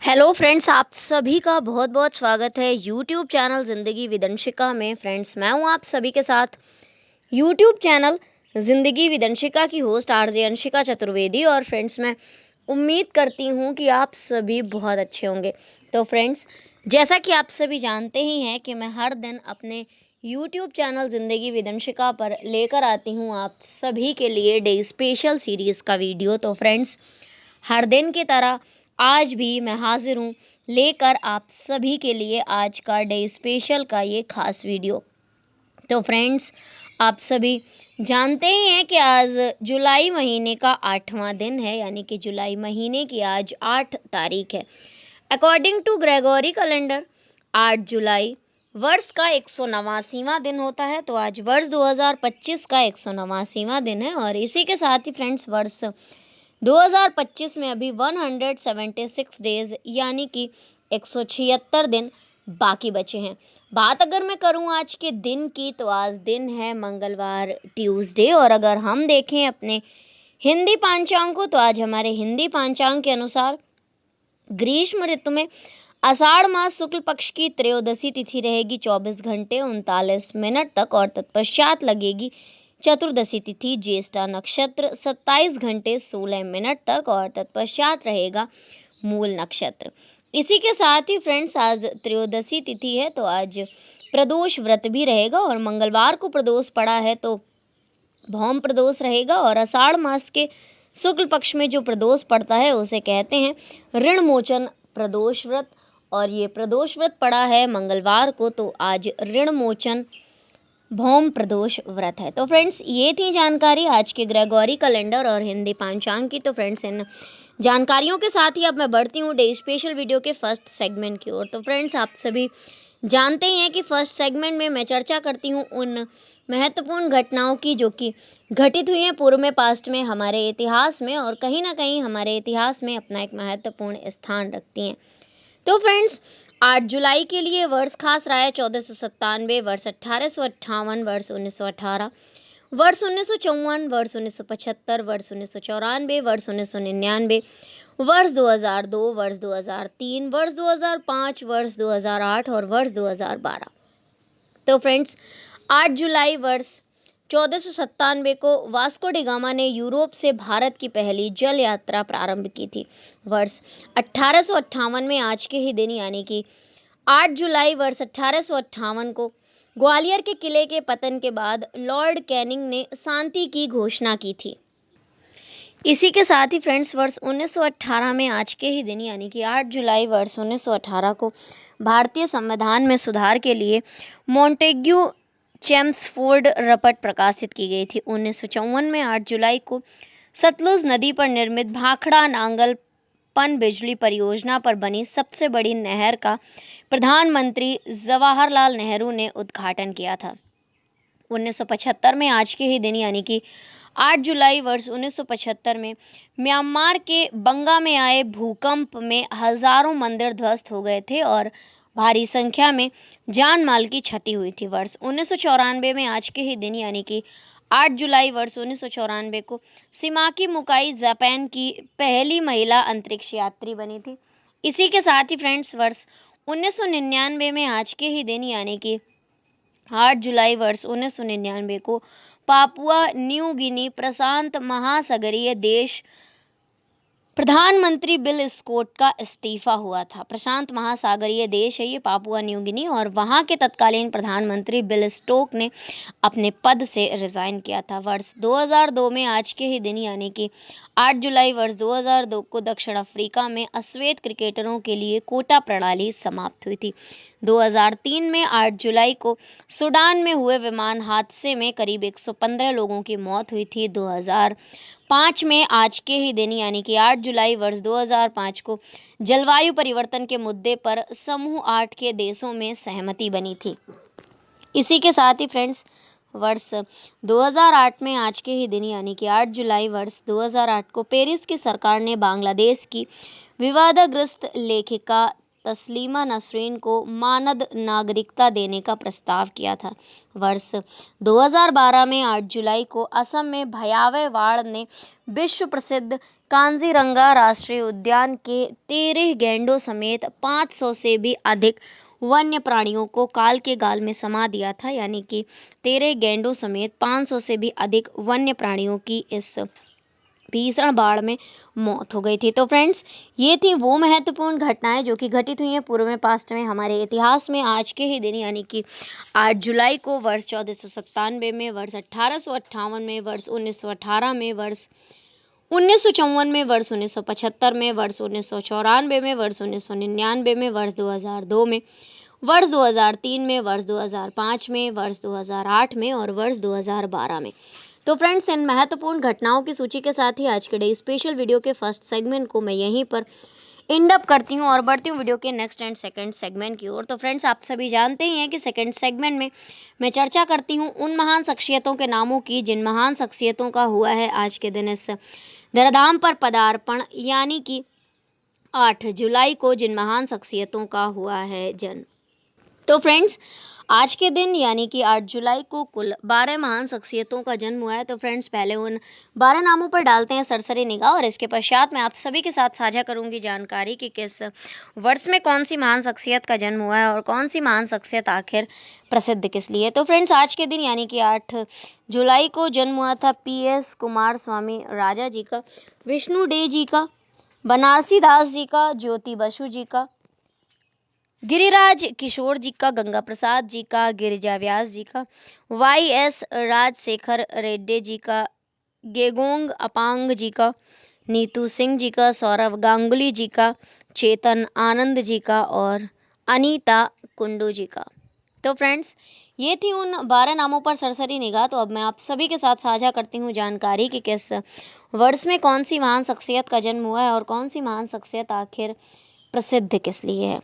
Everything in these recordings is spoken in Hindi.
हेलो फ्रेंड्स, आप सभी का बहुत बहुत स्वागत है यूट्यूब चैनल ज़िंदगी विद अंशिका में। फ्रेंड्स, मैं हूं आप सभी के साथ यूट्यूब चैनल ज़िंदगी विद अंशिका की होस्ट आरजे अंशिका चतुर्वेदी। और फ्रेंड्स, मैं उम्मीद करती हूं कि आप सभी बहुत अच्छे होंगे। तो फ्रेंड्स, जैसा कि आप सभी जानते ही हैं कि मैं हर दिन अपने यूट्यूब चैनल ज़िंदगी विद अंशिका पर लेकर आती हूं आप सभी के लिए डे स्पेशल सीरीज़ का वीडियो। तो फ्रेंड्स, हर दिन की तरह आज भी मैं हाजिर हूँ लेकर आप सभी के लिए आज का डे स्पेशल का ये खास वीडियो। तो फ्रेंड्स, आप सभी जानते ही हैं कि आज जुलाई महीने का 8वां दिन है, यानी कि जुलाई महीने की आज 8 तारीख है। अकॉर्डिंग टू ग्रेगोरी कैलेंडर 8 जुलाई वर्ष का 189वां दिन होता है। तो आज वर्ष 2025 का 189वां दिन है और इसी के साथ ही फ्रेंड्स, वर्ष 2025 में अभी 176 डेज यानी कि 176 दिन बाकी बचे हैं। बात अगर मैं करूं आज के दिन की, तो आज दिन है मंगलवार, ट्यूसडे। और अगर हम देखें अपने हिंदी पांचांग को, तो आज हमारे हिंदी पांचांग के अनुसार ग्रीष्म ऋतु में आषाढ़ मास शुक्ल पक्ष की त्रयोदशी तिथि रहेगी 24 घंटे 39 मिनट तक, और तत्पश्चात लगेगी चतुर्दशी तिथि ज्येष्ठा नक्षत्र 27 घंटे 16 मिनट तक, और तत्पश्चात रहेगा मूल नक्षत्र। इसी के साथ ही फ्रेंड्स, आज त्रयोदशी तिथि है तो आज प्रदोष व्रत भी रहेगा, और मंगलवार को प्रदोष पड़ा है तो भौम प्रदोष रहेगा। और आषाढ़ मास के शुक्ल पक्ष में जो प्रदोष पड़ता है उसे कहते हैं ऋण मोचन प्रदोष व्रत, और ये प्रदोष व्रत पड़ा है मंगलवार को, तो आज ऋण मोचन भौम प्रदोष व्रत है। तो फ्रेंड्स, ये थी जानकारी आज के ग्रेगोरी कैलेंडर और हिंदी पांचांग की। तो फ्रेंड्स, इन जानकारियों के साथ ही अब मैं बढ़ती हूँ डे स्पेशल वीडियो के फर्स्ट सेगमेंट की ओर। तो फ्रेंड्स, आप सभी जानते ही हैं कि फर्स्ट सेगमेंट में मैं चर्चा करती हूँ उन महत्वपूर्ण घटनाओं की जो कि घटित हुई हैं पूर्व में, पास्ट में, हमारे इतिहास में, और कहीं ना कहीं हमारे इतिहास में अपना एक महत्वपूर्ण स्थान रखती हैं। तो फ्रेंड्स, 8 जुलाई के लिए वर्ष खास रहा है 1497, वर्ष 1858, वर्ष 1918, वर्ष 1954, वर्ष 1975, वर्ष 1994, वर्ष 1999, वर्ष 2002, वर्ष 2003, वर्ष 2005, वर्ष 2008 और वर्ष 2012। तो फ्रेंड्स, 8 जुलाई वर्ष 1497 को वास्को डी गामा ने यूरोप से भारत की पहली जल यात्रा प्रारंभ की थी। वर्ष 1858 में आज के ही दिन यानी कि 8 जुलाई वर्ष 1858 को ग्वालियर के किले के पतन के बाद लॉर्ड कैनिंग ने शांति की घोषणा की थी। इसी के साथ ही फ्रेंड्स, वर्ष 1918 में आज के ही दिन यानी कि 8 जुलाई वर्ष 1918 को भारतीय संविधान में सुधार के लिए मॉन्टेग्यू चेम्सफोर्ड रपट प्रकाशित की गई थी। 1954 में 8 जुलाई को सतलुज नदी पर निर्मित भाखड़ा नांगल पनबिजली परियोजना पर बनी सबसे बड़ी नहर का प्रधानमंत्री जवाहरलाल नेहरू ने उद्घाटन किया था। 1975 में आज के ही दिन यानी कि 8 जुलाई वर्ष 1975 में म्यांमार के बंगा में आए भूकंप में हजारों मंदिर ध्वस्त हो गए थे और भारी संख्या में जान माल की क्षति हुई थी। वर्ष 1994 में आज के ही दिन यानी कि 8 जुलाई वर्ष 1994 को सिमाकी मुकाई जापान की पहली महिला अंतरिक्ष यात्री बनी थी। इसी के साथ ही फ्रेंड्स, वर्ष 1999 में आज के ही दिन यानी कि 8 जुलाई वर्ष 1999 को पापुआ न्यू गिनी प्रशांत महासागरीय देश प्रधानमंत्री बिल स्कॉट का इस्तीफा हुआ था। प्रशांत महासागरीय देश है ये पापुआ न्यू गिनी, और वहां के तत्कालीन प्रधानमंत्री बिल स्टोक ने अपने पद से रिजाइन किया था। वर्ष 2002 में आज के ही दिन यानी कि 8 जुलाई वर्ष 2002 को दक्षिण अफ्रीका में अश्वेत क्रिकेटरों के लिए कोटा प्रणाली समाप्त हुई थी। 2003 में 8 जुलाई को सूडान में हुए विमान हादसे में करीब 115 लोगों की मौत हुई थी। 2005 में आज के ही दिन यानी कि 8 जुलाई वर्ष 2005 को जलवायु परिवर्तन के मुद्दे पर समूह 8 के देशों में सहमति बनी थी। इसी के साथ ही फ्रेंड्स, वर्ष 2008 में आज के ही दिन यानी कि 8 जुलाई वर्ष 2008 को पेरिस की सरकार ने बांग्लादेश की विवादग्रस्त लेखिका तस्लीमा नसरीन को मानद नागरिकता देने का प्रस्ताव किया था। वर्ष 2012 में 8 जुलाई को असम में भयावह बाढ़ ने विश्व प्रसिद्ध कांजीरंगा राष्ट्रीय उद्यान के 13 गैंडों समेत 500 से भी अधिक वन्य प्राणियों को काल के गाल में समा दिया था। यानी कि 13 गैंडों समेत 500 से भी अधिक वन्य प्राणियों की इस भीषण बाढ़ में मौत हो गई थी। तो फ्रेंड्स, ये थी वो महत्वपूर्ण घटनाएं जो कि घटित हुई हैं पूर्व में, पास्ट में, हमारे इतिहास में आज के ही दिन, यानी कि 8 जुलाई को वर्ष 1497 में, वर्ष 1858 में, वर्ष 1918 में, वर्ष 1954 में, वर्ष 1975 में, वर्ष 1994 में, वर्ष 1999 में, वर्ष 2002 में, वर्ष 2003 में, वर्ष 2005 में, वर्ष 2008 में और वर्ष 2012 में। तो फ्रेंड्स, इन महत्वपूर्ण घटनाओं की सूची के साथ ही आज के डे स्पेशल वीडियो के फर्स्ट सेगमेंट को मैं यहीं पर एंड अप करती हूँ और बढ़ती हूँ वीडियो के नेक्स्ट एंड सेकंड सेगमेंट की ओर। तो फ्रेंड्स, आप सभी जानते ही हैं कि सेकंड सेगमेंट में मैं चर्चा करती हूँ उन महान शख्सियतों के नामों की जिन महान शख्सियतों का हुआ है आज के दिन इस धराधाम पर पदार्पण, यानी कि 8 जुलाई को जिन महान शख्सियतों का हुआ है जन्म। तो फ्रेंड्स, आज के दिन यानी कि 8 जुलाई को कुल 12 महान शख्सियतों का जन्म हुआ है। तो फ्रेंड्स, पहले उन 12 नामों पर डालते हैं सरसरी निगाह और इसके पश्चात मैं आप सभी के साथ साझा करूंगी जानकारी कि किस वर्ष में कौन सी महान शख्सियत का जन्म हुआ है और कौन सी महान शख्सियत आखिर प्रसिद्ध किस लिए। तो फ्रेंड्स, आज के दिन यानी कि 8 जुलाई को जन्म हुआ था PS कुमार स्वामी राजा जी का, विष्णु डे जी का, बनारसी दास जी का, ज्योति बसु जी का, गिरिराज किशोर जी का, गंगा प्रसाद जी का, गिरिजा व्यास जी का, YS राजशेखर रेड्डी जी का, गेगोंग अपांग जी का, नीतू सिंह जी का, सौरव गांगुली जी का, चेतन आनंद जी का और अनीता कुंडू जी का। तो फ्रेंड्स, ये थी उन 12 नामों पर सरसरी निगाह। तो अब मैं आप सभी के साथ साझा करती हूँ जानकारी कि किस वर्ष में कौन सी महान शख्सियत का जन्म हुआ है और कौन सी महान शख्सियत आखिर प्रसिद्ध किस लिए है।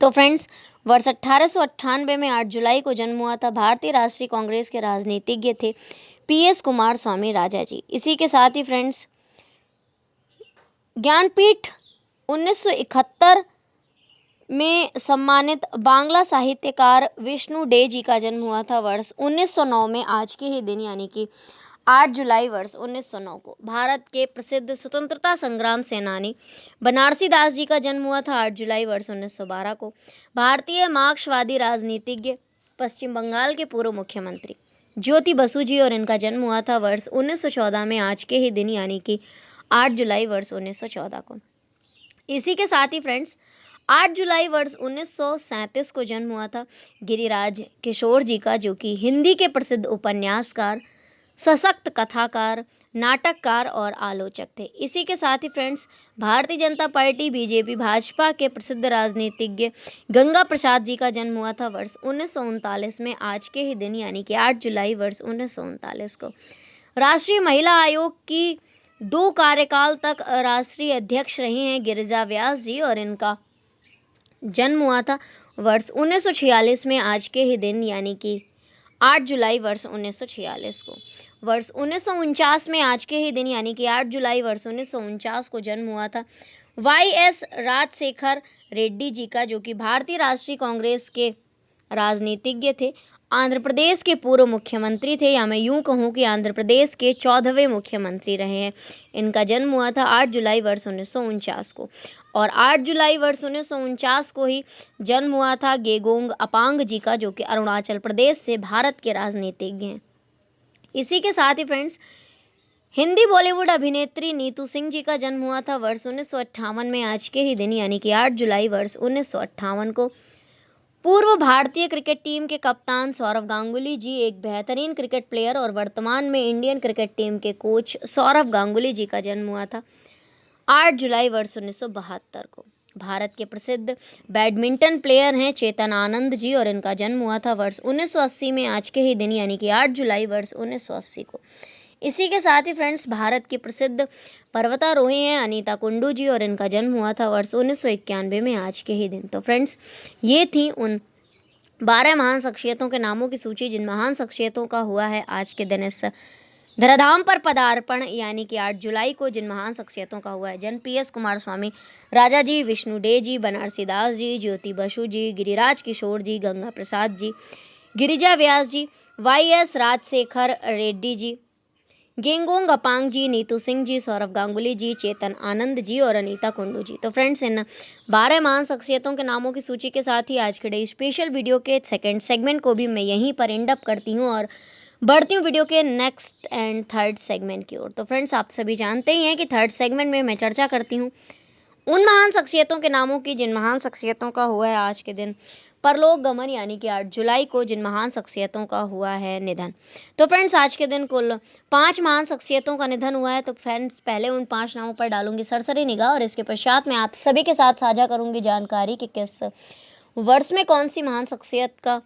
तो फ्रेंड्स, वर्ष 1898 में 8 जुलाई को जन्म हुआ था। भारतीय राष्ट्रीय कांग्रेस के राजनीतिज्ञ थे PS कुमार स्वामी राजा जी। इसी के साथ ही फ्रेंड्स, ज्ञानपीठ 1971 में सम्मानित बांग्ला साहित्यकार विष्णु डे जी का जन्म हुआ था वर्ष 1909 में आज के ही दिन, यानी कि 8 जुलाई वर्ष 1909 को। भारत के प्रसिद्ध स्वतंत्रता संग्राम सेनानी बनारसी दास जी का जन्म हुआ था 8 जुलाई वर्ष 1912 को। भारतीय मार्क्सवादी राजनीतिज्ञ, पश्चिम बंगाल के पूर्व मुख्यमंत्री ज्योति बसु जी और इनका जन्म हुआ था वर्ष 1914 में आज के ही दिन, यानी कि 8 जुलाई वर्ष 1914 को। इसी के साथ ही फ्रेंड्स, 8 जुलाई वर्ष 1937 को जन्म हुआ था गिरिराज किशोर जी का, जो कि हिंदी के प्रसिद्ध उपन्यासकार, सशक्त कथाकार, नाटककार और आलोचक थे। इसी के साथ ही friends, Bharatiya Janata party BJP Bhajpa के प्रसिद्ध राजनीतिज्ञ गंगा प्रसाद जी का जन्म हुआ था वर्ष 1939 में आज के ही दिन, यानी कि 8 जुलाई वर्ष 1939 को। राष्ट्रीय महिला आयोग की 2 कार्यकाल तक राष्ट्रीय अध्यक्ष रही हैं गिरिजा व्यास जी और इनका जन्म हुआ था वर्ष 1946 में आज के ही दिन, यानी कि 8 जुलाई वर्ष 1946 को। वर्ष 1949 में आज के ही दिन, यानी कि 8 जुलाई वर्ष 1949 को जन्म हुआ था YS राजशेखर रेड्डी जी का, जो कि भारतीय राष्ट्रीय कांग्रेस के राजनीतिज्ञ थे, आंध्र प्रदेश के पूर्व मुख्यमंत्री थे, या मैं यूं कहूं कि आंध्र प्रदेश के 14वें मुख्यमंत्री रहे हैं। इनका जन्म हुआ था 8 जुलाई वर्ष 1949 को और 8 जुलाई वर्ष 1949 को ही जन्म हुआ था गेगोंग अपांग जी का, जो कि अरुणाचल प्रदेश से भारत के राजनीतिज्ञ हैं। इसी के साथ ही फ्रेंड्स, हिंदी बॉलीवुड अभिनेत्री नीतू सिंह जी का जन्म हुआ था वर्ष 1958 में आज के ही दिन, यानी कि 8 जुलाई वर्ष 1958 को। पूर्व भारतीय क्रिकेट टीम के कप्तान सौरव गांगुली जी एक बेहतरीन क्रिकेट प्लेयर और वर्तमान में इंडियन क्रिकेट टीम के कोच सौरव गांगुली जी का जन्म हुआ था 8 जुलाई वर्ष 1972 को। भारत के प्रसिद्ध बैडमिंटन प्लेयर हैं चेतन आनंद जी और इनका जन्म हुआ था वर्ष 1980 में आज के ही दिन, यानी कि 8 जुलाई वर्ष 1980 को। इसी के साथ ही फ्रेंड्स, भारत की प्रसिद्ध पर्वतारोही हैं अनीता कुंडू जी और इनका जन्म हुआ था वर्ष 1991 में आज के ही दिन। तो फ्रेंड्स, ये थी उन 12 महान शख्सियतों के नामों की सूची जिन महान शख्सियतों का हुआ है आज के दिन इस धराधाम पर पदार्पण, यानी कि 8 जुलाई को जिन महान शख्सियतों का हुआ है जन्म। PS कुमार स्वामी राजा जी, विष्णु डे जी, बनारसी दास जी, ज्योति बसु जी, गिरिराज किशोर जी, गंगा प्रसाद जी, गिरिजा व्यास जी, YS राजशेखर रेड्डी जी, गेंगोंग अपांग जी, नीतू सिंह जी, सौरभ गांगुली जी, चेतन आनंद जी और अनीता कुंडू जी। तो फ्रेंड्स, इन 12 महान शख्सियतों के नामों की सूची के साथ ही आज के डे स्पेशल वीडियो के सेकंड सेगमेंट को भी मैं यहीं पर एंड अप करती हूँ और बढ़ती हूँ वीडियो के नेक्स्ट एंड थर्ड सेगमेंट की ओर। तो फ्रेंड्स, आप सभी जानते ही हैं कि थर्ड सेगमेंट में मैं चर्चा करती हूँ उन महान शख्सियतों के नामों की जिन महान शख्सियतों का हुआ है आज के दिन परलोक गमन, यानी कि 8 जुलाई को जिन महान शख्सियतों का हुआ है निधन। तो फ्रेंड्स, आज के दिन कुल 5 महान शख्सियतों का निधन हुआ है। तो फ्रेंड्स, पहले उन 5 नामों पर डालूंगी सरसरी निगाह और इसके पश्चात मैं आप सभी के साथ साझा करूंगी जानकारी कि किस वर्ष में कौन सी महान शख्सियत का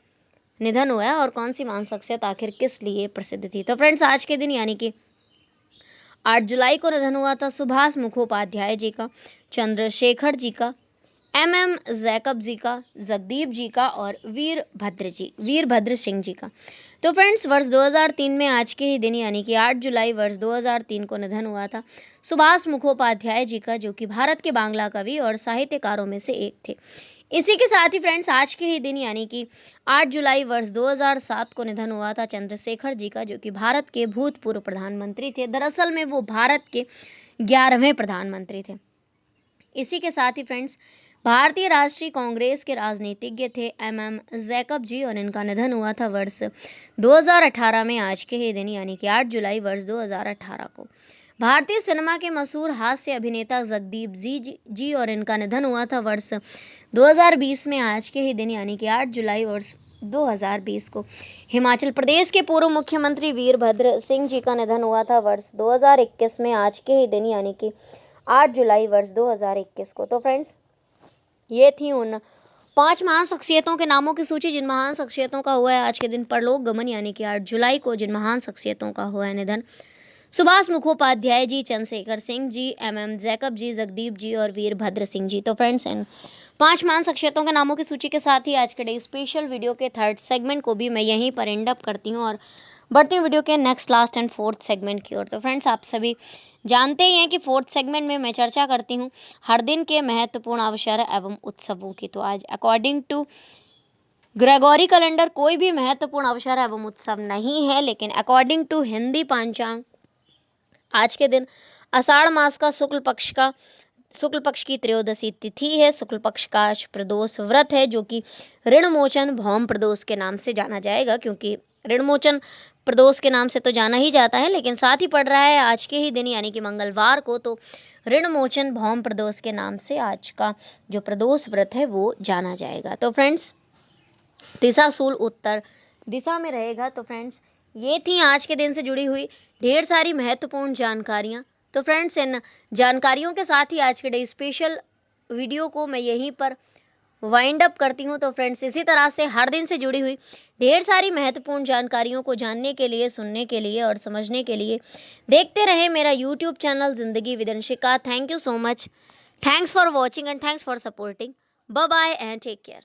निधन हुआ है और कौन सी महान शख्सियत आखिर किस लिए प्रसिद्ध थी। तो फ्रेंड्स, आज के दिन यानी कि 8 जुलाई को निधन हुआ था सुभाष मुखोपाध्याय जी का, चंद्रशेखर जी का, एम जैकब जी का, जगदीप जी का और वीरभद्र सिंह जी का। तो फ्रेंड्स, वर्ष 2003 में आज के ही दिन यानी कि 8 जुलाई वर्ष 2003 को निधन हुआ था सुभाष मुखोपाध्याय जी का, जो कि भारत के बांग्ला कवि और साहित्यकारों में से एक थे। इसी के साथ ही फ्रेंड्स, आज के ही दिन यानी कि 8 जुलाई वर्ष 2007 को निधन हुआ था चंद्रशेखर जी का, जो कि भारत के भूतपूर्व प्रधानमंत्री थे। दरअसल में वो भारत के 11वें प्रधानमंत्री थे। इसी के साथ ही फ्रेंड्स, भारतीय राष्ट्रीय कांग्रेस के राजनीतिज्ञ थे एम जैकब जी और इनका निधन हुआ था वर्ष 2018 में आज के ही दिन यानी कि 8 जुलाई वर्ष 2018 को। भारतीय सिनेमा के मशहूर हास्य अभिनेता जगदीप जी और इनका निधन हुआ था वर्ष 2020 में आज के ही दिन यानी कि 8 जुलाई वर्ष 2020 को। हिमाचल प्रदेश के पूर्व मुख्यमंत्री वीरभद्र सिंह जी का निधन हुआ था वर्ष 2021 में आज के ही दिन यानी कि 8 जुलाई वर्ष 2021 को। तो फ्रेंड्स, ये थी उन 5 महान शख्सियतों के नामों की सूची जिन महान शख्सियतों का हुआ है आज के दिन परलोक गमन, यानी कि 8 जुलाई को जिन महान शख्सियतों का हुआ है निधन। सुभाष मुखोपाध्याय जी, चंद्रशेखर सिंह जी, एम जैकब जी, जगदीप जी और वीरभद्र सिंह जी। तो फ्रेंड्स, इन 5 महान शख्सियतों के नामों की सूची के साथ ही आज के डे स्पेशल वीडियो के थर्ड सेगमेंट को भी मैं यहीं पर एंड अप करती हूँ और बढ़ती हूँ वीडियो के next, last and fourth segment की ओर। तो फ्रेंड्स, आप सभी जानते ही हैं कि फोर्थ सेगमेंट में मैं चर्चा करती हूँ हर दिन के महत्वपूर्ण अवसर एवं उत्सवों की। तो आज अकॉर्डिंग टू ग्रेगोरी कैलेंडर कोई भी महत्वपूर्ण अवसर एवं उत्सव नहीं है, लेकिन अकॉर्डिंग टू हिंदी पंचांग आज के दिन आषाढ़ मास का शुक्ल पक्ष की त्रयोदशी तिथि है। शुक्ल पक्ष का प्रदोष व्रत है, जो कि ऋणमोचन भौम प्रदोष के नाम से जाना जाएगा, क्योंकि ऋणमोचन प्रदोष के नाम से तो जाना ही जाता है, लेकिन साथ ही पड़ रहा है आज के ही दिन यानी कि मंगलवार को, तो ऋणमोचन भौम प्रदोष के नाम से आज का जो प्रदोष व्रत है वो जाना जाएगा। तो फ्रेंड्स, दिशाशूल उत्तर दिशा में रहेगा। तो फ्रेंड्स, ये थी आज के दिन से जुड़ी हुई ढेर सारी महत्वपूर्ण जानकारियाँ। तो फ्रेंड्स, इन जानकारियों के साथ ही आज के डे स्पेशल वीडियो को मैं यहीं पर वाइंड अप करती हूँ। तो फ्रेंड्स, इसी तरह से हर दिन से जुड़ी हुई ढेर सारी महत्वपूर्ण जानकारियों को जानने के लिए, सुनने के लिए और समझने के लिए देखते रहें मेरा यूट्यूब चैनल जिंदगी विदंशिका। Thank you so much. Thanks for watching and thanks for supporting. Bye bye and take care.